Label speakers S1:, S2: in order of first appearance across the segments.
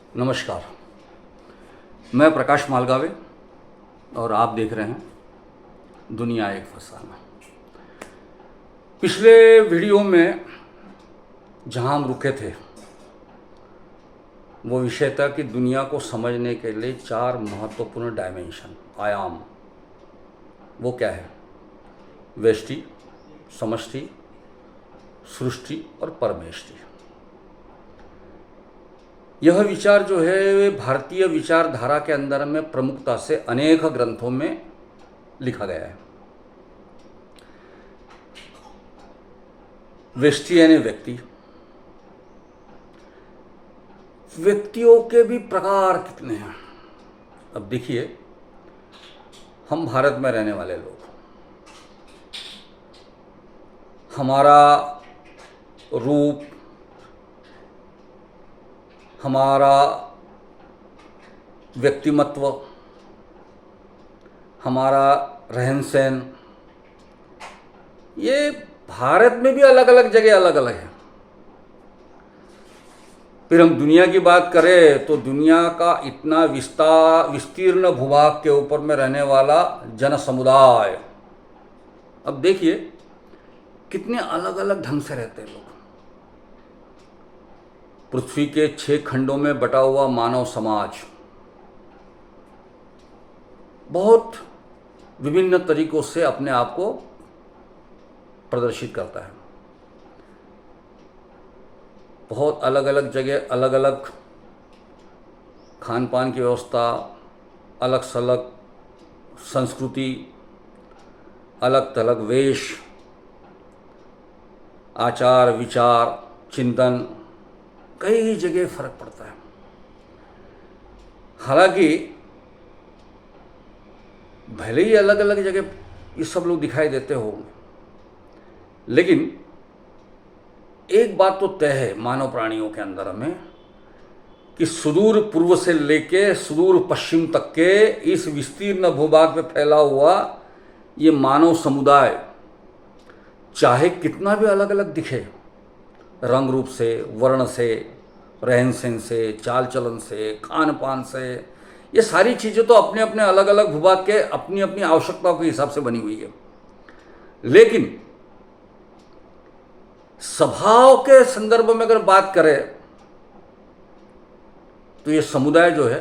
S1: नमस्कार। मैं प्रकाश मालगावे और आप देख रहे हैं दुनिया एक फसाना। पिछले वीडियो में जहां हम रुके थे वो विषय था कि दुनिया को समझने के लिए 4 महत्वपूर्ण डायमेंशन, आयाम। वो क्या है? व्यष्टि, समष्टि, सृष्टि और परमेष्टि। यह विचार जो है वे भारतीय विचारधारा के अंदर में प्रमुखता से अनेक ग्रंथों में लिखा गया है। व्यष्टि यानी व्यक्ति, व्यक्तियों के भी प्रकार कितने हैं। अब देखिए, हम भारत में रहने वाले लोग, हमारा रूप, हमारा व्यक्तिमत्व, हमारा रहन सहन, ये भारत में भी अलग अलग जगह अलग अलग है। फिर हम दुनिया की बात करें तो दुनिया का इतना विस्तीर्ण भूभाग के ऊपर में रहने वाला जन समुदाय, अब देखिए कितने अलग अलग ढंग से रहते हैं लोग। पृथ्वी के 6 खंडों में बटा हुआ मानव समाज बहुत विभिन्न तरीकों से अपने आप को प्रदर्शित करता है। बहुत अलग अलग जगह अलग अलग खान पान की व्यवस्था, अलग सलग संस्कृति, अलग थलग वेश, आचार विचार, चिंतन, कई जगह फर्क पड़ता है। हालांकि भले ही अलग अलग जगह ये सब लोग दिखाई देते होंगे, लेकिन एक बात तो तय है मानव प्राणियों के अंदर में कि सुदूर पूर्व से लेके सुदूर पश्चिम तक के इस विस्तीर्ण भूभाग में फैला हुआ ये मानव समुदाय चाहे कितना भी अलग अलग दिखे, रंग रूप से, वर्ण से, रहन सहन से, चाल चलन से, खान पान से, ये सारी चीज़ें तो अपने अपने अलग अलग भूभाग के अपनी अपनी आवश्यकताओं के हिसाब से बनी हुई है। लेकिन स्वभाव के संदर्भ में अगर बात करें तो ये समुदाय जो है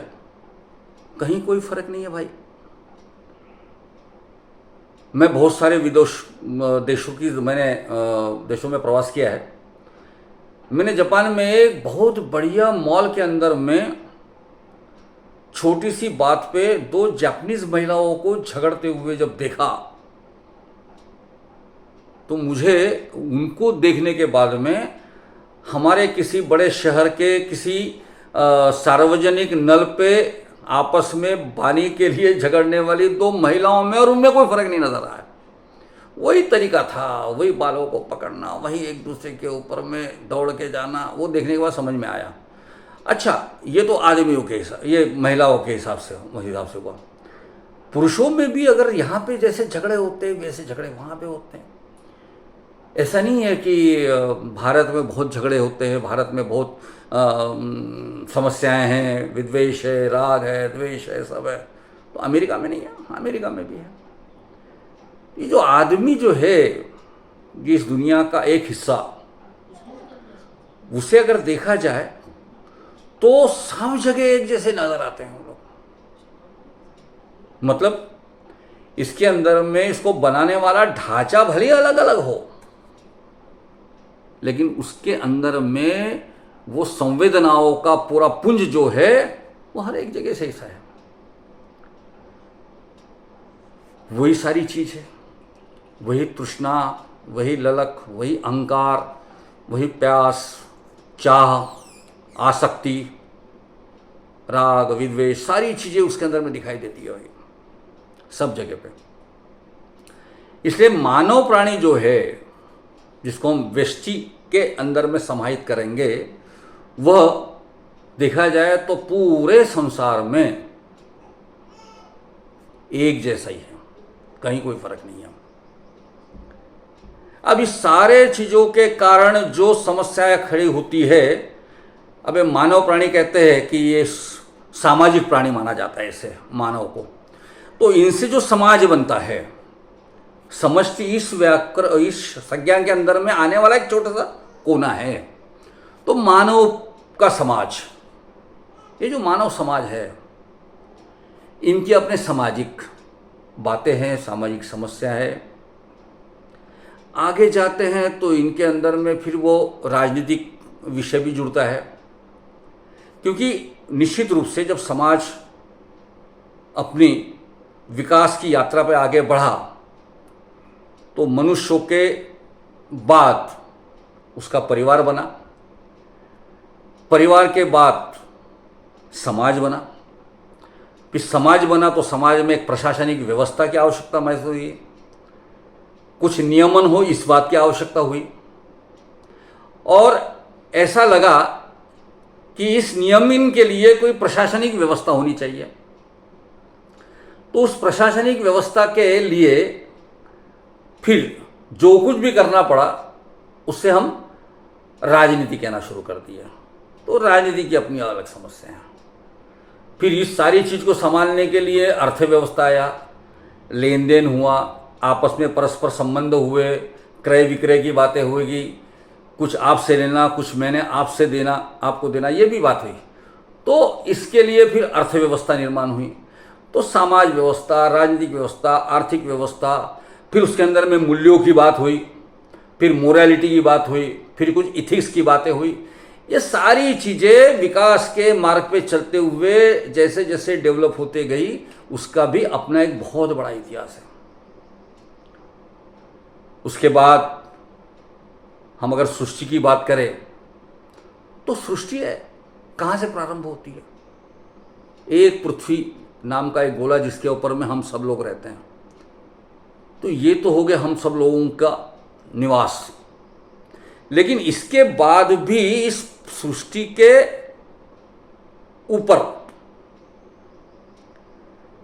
S1: कहीं कोई फर्क नहीं है भाई। मैं बहुत सारे देशों में प्रवास किया है। मैंने जापान में एक बहुत बढ़िया मॉल के अंदर में छोटी सी बात पे 2 जापानीज महिलाओं को झगड़ते हुए जब देखा तो मुझे उनको देखने के बाद में हमारे किसी बड़े शहर के किसी सार्वजनिक नल पे आपस में पानी के लिए झगड़ने वाली 2 महिलाओं में और उनमें कोई फर्क नहीं नजर आया। वही तरीका था, वही बालों को पकड़ना, वही एक दूसरे के ऊपर में दौड़ के जाना। वो देखने के बाद समझ में आया, अच्छा ये तो आदमियों के हिसाब, ये महिलाओं के हिसाब से हुआ। पुरुषों में भी अगर यहाँ पे जैसे झगड़े होते हैं वैसे झगड़े वहाँ पे होते हैं। ऐसा नहीं है कि भारत में बहुत झगड़े होते हैं, भारत में बहुत समस्याएं हैं, विद्वेष है, राग है, द्वेष है, सब है। तो अमेरिका में नहीं है, अमेरिका में भी है। ये जो आदमी जो है ये इस दुनिया का एक हिस्सा, उसे अगर देखा जाए तो सब जगह एक जैसे नजर आते हैं हम लोग। मतलब इसके अंदर में इसको बनाने वाला ढांचा भले अलग अलग हो, लेकिन उसके अंदर में वो संवेदनाओं का पूरा पुंज जो है वो हर एक जगह से ऐसा है। वही सारी चीज है, वही तृष्णा, वही ललक, वही अहंकार, वही प्यास, चाह, आसक्ति, राग, विद्वेष, सारी चीजें उसके अंदर में दिखाई देती है वही सब जगह पे। इसलिए मानव प्राणी जो है, जिसको हम व्यष्टि के अंदर में समाहित करेंगे, वह देखा जाए तो पूरे संसार में एक जैसा ही है, कहीं कोई फर्क नहीं है। अब इस सारे चीजों के कारण जो समस्याएं खड़ी होती है, अबे मानव प्राणी कहते हैं कि ये सामाजिक प्राणी माना जाता है इसे, मानव को। तो इनसे जो समाज बनता है, समष्टि इस संज्ञा के अंदर में आने वाला एक छोटा सा कोना है। तो मानव का समाज, ये जो मानव समाज है, इनकी अपने सामाजिक बातें हैं, सामाजिक समस्या है। आगे जाते हैं तो इनके अंदर में फिर वो राजनीतिक विषय भी जुड़ता है, क्योंकि निश्चित रूप से जब समाज अपनी विकास की यात्रा पर आगे बढ़ा तो मनुष्यों के बाद उसका परिवार बना, परिवार के बाद समाज बना, फिर समाज बना तो समाज में एक प्रशासनिक व्यवस्था की आवश्यकता महसूस हुई, कुछ नियमन हो इस बात की आवश्यकता हुई, और ऐसा लगा कि इस नियमन के लिए कोई प्रशासनिक व्यवस्था होनी चाहिए। तो उस प्रशासनिक व्यवस्था के लिए फिर जो कुछ भी करना पड़ा उससे हम राजनीति कहना शुरू कर दिया। तो राजनीति की अपनी अलग समस्या है। फिर इस सारी चीज़ को संभालने के लिए अर्थव्यवस्था आया, लेन देन हुआ, आपस में परस्पर संबंध हुए, क्रय विक्रय की बातें हुएगी, कुछ आपसे लेना, कुछ मैंने आपसे देना, आपको देना, ये भी बात हुई। तो इसके लिए फिर अर्थव्यवस्था निर्माण हुई। तो समाज व्यवस्था, राजनीतिक व्यवस्था, आर्थिक व्यवस्था, फिर उसके अंदर में मूल्यों की बात हुई, फिर मोरालिटी की बात हुई, फिर कुछ इथिक्स की बातें हुई। ये सारी चीज़ें विकास के मार्ग पे चलते हुए जैसे जैसे डेवलप होते गई, उसका भी अपना एक बहुत बड़ा इतिहास है। उसके बाद हम अगर सृष्टि की बात करें तो सृष्टि है कहाँ से प्रारंभ होती है? एक पृथ्वी नाम का एक गोला जिसके ऊपर में हम सब लोग रहते हैं। तो ये तो हो गया हम सब लोगों का निवास। लेकिन इसके बाद भी इस सृष्टि के ऊपर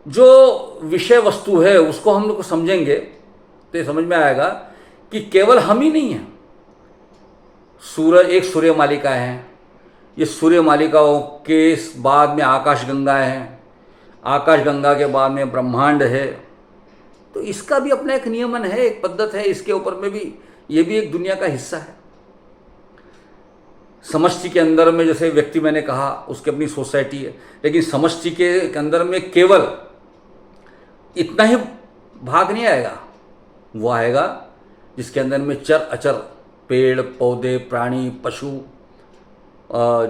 S1: जो विषय वस्तु है उसको हम लोग समझेंगे तो ये समझ में आएगा कि केवल हम ही नहीं हैं। सूरज एक सूर्य मालिका है, ये सूर्य मालिकाओं के बाद में आकाश गंगा है, आकाश गंगा के बाद में ब्रह्मांड है। तो इसका भी अपना एक नियमन है, एक पद्धत है, इसके ऊपर में भी ये भी एक दुनिया का हिस्सा है। समष्टि के अंदर में जैसे व्यक्ति मैंने कहा उसकी अपनी सोसाइटी है, लेकिन समष्टि के अंदर में केवल इतना ही भाग नहीं आएगा, वो आएगा जिसके अंदर में चर अचर, पेड़ पौधे, प्राणी, पशु,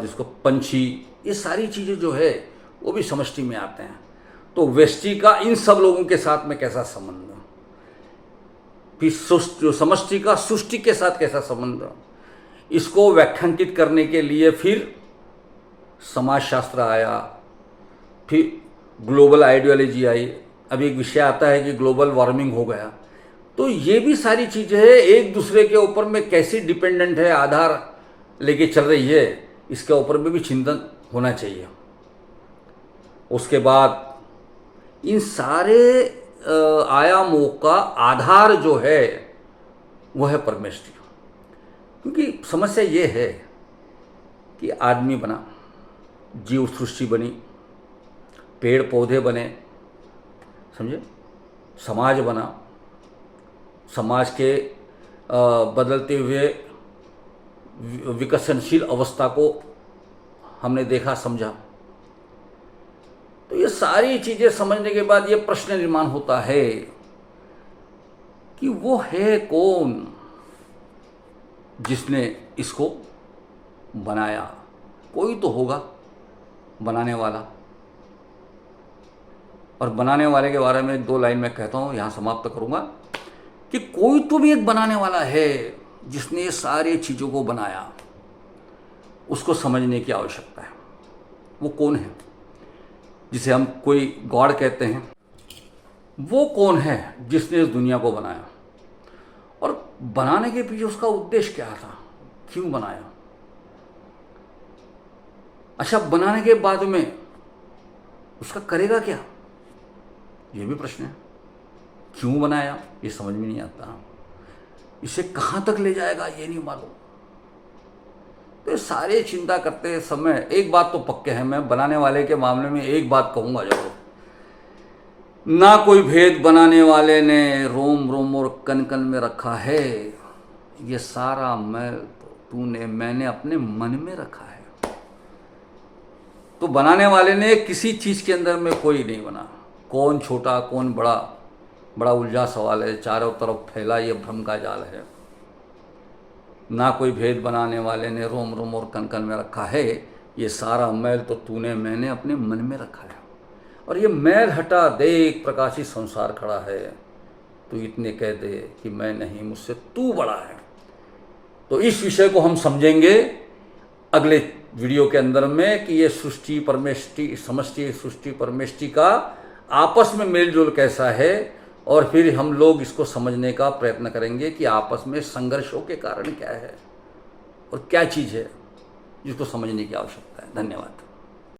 S1: जिसको पंछी, ये सारी चीज़ें जो है वो भी समष्टि में आते हैं। तो व्यष्टि का इन सब लोगों के साथ में कैसा संबंध, फिर जो समष्टि का सृष्टि के साथ कैसा संबंध, इसको व्याख्यांकित करने के लिए फिर समाजशास्त्र आया, फिर ग्लोबल आइडियोलॉजी आई। अभी एक विषय आता है कि ग्लोबल वार्मिंग हो गया। तो ये भी सारी चीज़ें एक दूसरे के ऊपर में कैसी डिपेंडेंट है, आधार लेके चल रही है, इसके ऊपर में भी चिंतन होना चाहिए। उसके बाद इन सारे आयामों का आधार जो है वो है परमेष्टि। क्योंकि समस्या ये है कि आदमी बना, जीव सृष्टि बनी, पेड़ पौधे बने, समझे, समाज बना, समाज के बदलते हुए विकसनशील अवस्था को हमने देखा, समझा। तो ये सारी चीज़ें समझने के बाद ये प्रश्न निर्माण होता है कि वो है कौन जिसने इसको बनाया? कोई तो होगा बनाने वाला। और बनाने वाले के बारे में 2 लाइन में कहता हूँ, यहाँ समाप्त करूँगा कि कोई तो भी एक बनाने वाला है जिसने ये सारी चीज़ों को बनाया। उसको समझने की आवश्यकता है। वो कौन है जिसे हम कोई गॉड कहते हैं? वो कौन है जिसने इस दुनिया को बनाया? और बनाने के पीछे उसका उद्देश्य क्या था? क्यों बनाया? अच्छा, बनाने के बाद में उसका करेगा क्या? ये भी प्रश्न है। क्यों बनाया ये समझ में नहीं आता। इसे कहाँ तक ले जाएगा ये नहीं मालूम। तो ये सारे चिंता करते समय एक बात तो पक्के है, मैं बनाने वाले के मामले में एक बात कहूँगा जरूर, ना कोई भेद बनाने वाले ने रोम रोम और कन कन में रखा है, ये सारा मैल तूने मैंने अपने मन में रखा है। तो बनाने वाले ने किसी चीज़ के अंदर में कोई नहीं बना, कौन छोटा कौन बड़ा, बड़ा उलझा सवाल है, चारों तरफ फैला ये भ्रम का जाल है। ना कोई भेद बनाने वाले ने रोम रोम और कन कन में रखा है, ये सारा मैल तो तूने मैंने अपने मन में रखा है। और ये मैल हटा देख प्रकाशित संसार खड़ा है, तू इतने कह दे कि मैं नहीं मुझसे तू बड़ा है। तो इस विषय को हम समझेंगे अगले वीडियो के अंदर में कि ये सृष्टि परमेष्टि समष्टि सृष्टि परमेष्टि का आपस में मेलजोल कैसा है, और फिर हम लोग इसको समझने का प्रयत्न करेंगे कि आपस में संघर्षों के कारण क्या है और क्या चीज़ है जिसको समझने की आवश्यकता है। धन्यवाद।